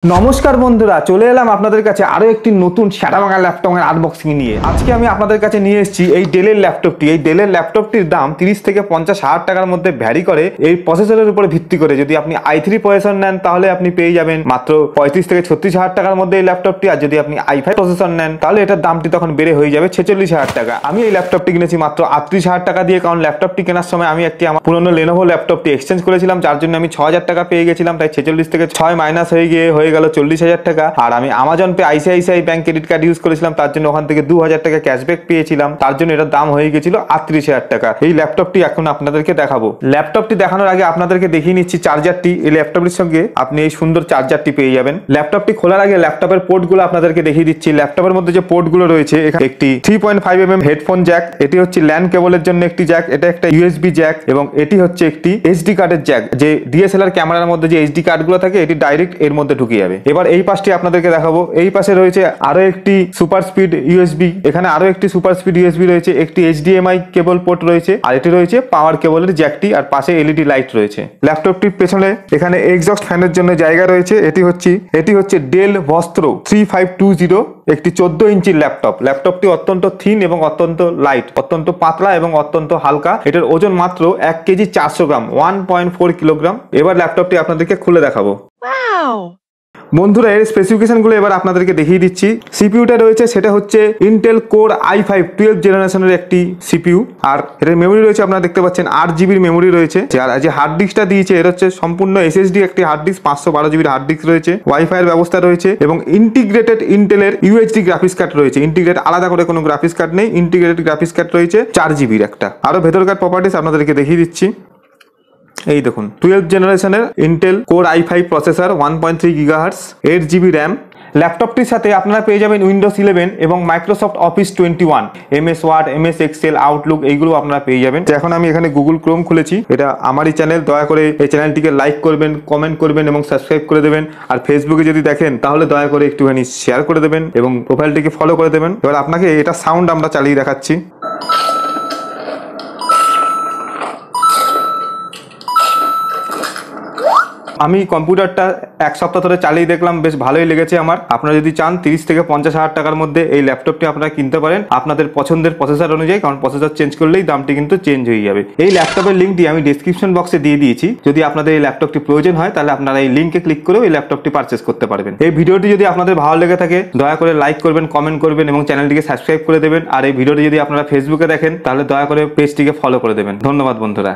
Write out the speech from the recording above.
নমস্কার বন্ধুরা, চলে এলাম আপনাদের কাছে আরো একটি নতুন শ্যাটাভাঙা ল্যাপটপের আনবক্সিং নিয়ে। আজকে আমি আপনাদের কাছে নিয়ে এসেছি এই ডেলের ল্যাপটপটি। এই ডেলের ল্যাপটপটির দাম 30 থেকে 50,000 টাকার মধ্যে ভ্যারি করে এই প্রসেসরের উপরে ভিত্তি করে। যদি আপনি i3 প্রসেসর নেন তাহলে আপনি পেয়ে যাবেন মাত্র 35 থেকে 36,000 টাকার মধ্যে এই ল্যাপটপটি। আর যদি আপনি i5 প্রসেসর নেন তাহলে এটার দামটি তখন বেড়ে হয়ে যাবে 46,000 টাকা। আমি এই ল্যাপটপটি কিনেছি মাত্র 38,000 টাকা দিয়ে, কারণ ল্যাপটপটি কেনার সময় আমি একটি আমার পুরনো লেনোভো ল্যাপটপটি এক্সচেঞ্জ করেছিলাম, যার জন্য আমি 6,000 টাকা পেয়ে গেছিলাম। তাই 46 থেকে 6 মাইনাস হয়ে গেল 40,000 টাকা। আর আমি Amazon pay ICICI bank credit card use করেছিলাম, তার জন্য ওখান থেকে 2,000 টাকা ক্যাশব্যাক পেয়েছিলাম, তার জন্য এটার দাম হয়ে গেছিল 38,000 টাকা। এই ল্যাপটপটি এখন আপনাদেরকে দেখাবো। ল্যাপটপটি দেখানোর আগে আপনাদেরকে দেখিয়ে নিচ্ছি চার্জারটি। এই ল্যাপটপটির সঙ্গে আপনি এই সুন্দর চার্জারটি পেয়ে যাবেন। ল্যাপটপটি খোলার আগে ল্যাপটপের পোর্টগুলো আপনাদেরকে দেখিয়ে দিচ্ছি। ল্যাপটপের মধ্যে যে পোর্টগুলো রয়েছে, এখানে একটি 3.5mm হেডফোন জ্যাক, এটি হচ্ছে ল্যান কেবলের জন্য একটি জ্যাক, এটা একটা ইউএসবি জ্যাক, এবং এটি হচ্ছে একটি এইচডি কার্ডের জ্যাক। যে ডিএসএলআর ক্যামেরার মধ্যে যে এইচডি কার্ডগুলো থাকে এটি ডাইরেক্ট এর মধ্যে ঢুকে যাবে। এবার এই পাশটি আপনাদেরকে দেখাবো। এই পাশে রয়েছে আরো একটি সুপার স্পিড ইউএসবি, এখানে আরো একটি সুপার স্পিড ইউএসবি রয়েছে, একটি এইচডিএমআই কেবল পোর্ট রয়েছে, আর এটি রয়েছে পাওয়ার কেবলের জ্যাকটি, আর পাশে এলইডি লাইট রয়েছে। ল্যাপটপটির পেছনে এখানে এক্সস্ট ফ্যানের জন্য জায়গা রয়েছে। এটি হচ্ছে ডেল ভস্ত্র 3520, একটি 14 ইঞ্চির ল্যাপটপ। ল্যাপটপটি অত্যন্ত থিন এবং অত্যন্ত লাইট, অত্যন্ত পাতলা এবং অত্যন্ত হালকা। এটার ওজন মাত্র 1 কেজি 400 গ্রাম, 1.4 কিলোগ্রাম। এবার ল্যাপটপটি আপনাদেরকে খুলে দেখাবো। বন্ধুরা, এর স্পেসিফিকেশনগুলো এবার আপনাদেরকে দেখিয়ে দিচ্ছি। সিপিইউটা রয়েছে, সেটা হচ্ছে ইন্টেল কোর i5 12 জেনারেশনের একটি সিপিইউ। আর এর মেমোরি রয়েছে, আপনারা দেখতে পাচ্ছেন 8 জিবির মেমোরি রয়েছে। আর যে হার্ড ডিস্কটা দিয়েছে এটা হচ্ছে সম্পূর্ণ এসএসডি একটি হার্ড ডিস্ক, 512 জিবির হার্ড ডিস্ক রয়েছে। ওয়াইফাই এর ব্যবস্থা রয়েছে এবং ইন্টিগ্রেটেড ইন্টেলের ইউএইচডি গ্রাফিক্স কার্ড রয়েছে। ইন্টিগ্রেট আলাদা করে কোনো গ্রাফিক্স কার্ড নেই, ইন্টিগ্রেটেড গ্রাফিক্স কার্ড রয়েছে 4 জিবির একটা। আরো ভেতরকার প্রপার্টিস আপনাদেরকে দেখিয়ে দিচ্ছি। এই দেখুন, 12 জেনারেশনের Intel core i5 processor, 1.3 gigahertz, 8 GB RAM. ল্যাপটপটির সাথে আপনারা পেয়ে যাবেন উইন্ডোজ 11 এবং Microsoft Office 21, MS Word, MS Excel, Outlook, এইগুলো আপনারা পেয়ে যাবেন। এখন আমি এখানে গুগল ক্রোম খুলেছি, এটা আমারই চ্যানেল। দয়া করে এই চ্যানেলটিকে লাইক করবেন, কমেন্ট করবেন এবং সাবস্ক্রাইব করে দেবেন। আর ফেসবুকে যদি দেখেন তাহলে দয়া করে একটুখানি শেয়ার করে দেবেন এবং প্রোফাইলটিকে ফলো করে দেবেন। এবার আপনাকে এটা সাউন্ড আমরা চালিয়ে দেখাচ্ছি। আমি কম্পিউটারটা এক সপ্তাহ ধরে চালিয়ে দেখলাম, বেশ ভালোই লেগেছে আমার। আপনারা যদি চান 30 থেকে 50,000 টাকার মধ্যে এই ল্যাপটপটি আপনারা কিনতে পারেন আপনাদের পছন্দের প্রসেসর অনুযায়ী, কারণ প্রসেসর চেঞ্জ করলেই দামটি কিন্তু চেঞ্জ হয়ে যাবে। এই ল্যাপটপের লিঙ্কটি আমি ডেসক্রিপশন বক্সে দিয়ে দিয়েছি। যদি আপনাদের এই ল্যাপটপটি প্রয়োজন হয় তাহলে আপনারা এই লিঙ্কে ক্লিক করেও এই ল্যাপটপটি পারচেস করতে পারবেন। এই ভিডিওটি যদি আপনাদের ভালো লেগে থাকে দয়া করে লাইক করবেন, কমেন্ট করবেন এবং চ্যানেলটিকে সাবস্ক্রাইব করে দেবেন। আর এই ভিডিওটি যদি আপনারা ফেসবুকে দেখেন তাহলে দয়া করে পেজটিকে ফলো করে দেবেন। ধন্যবাদ বন্ধুরা।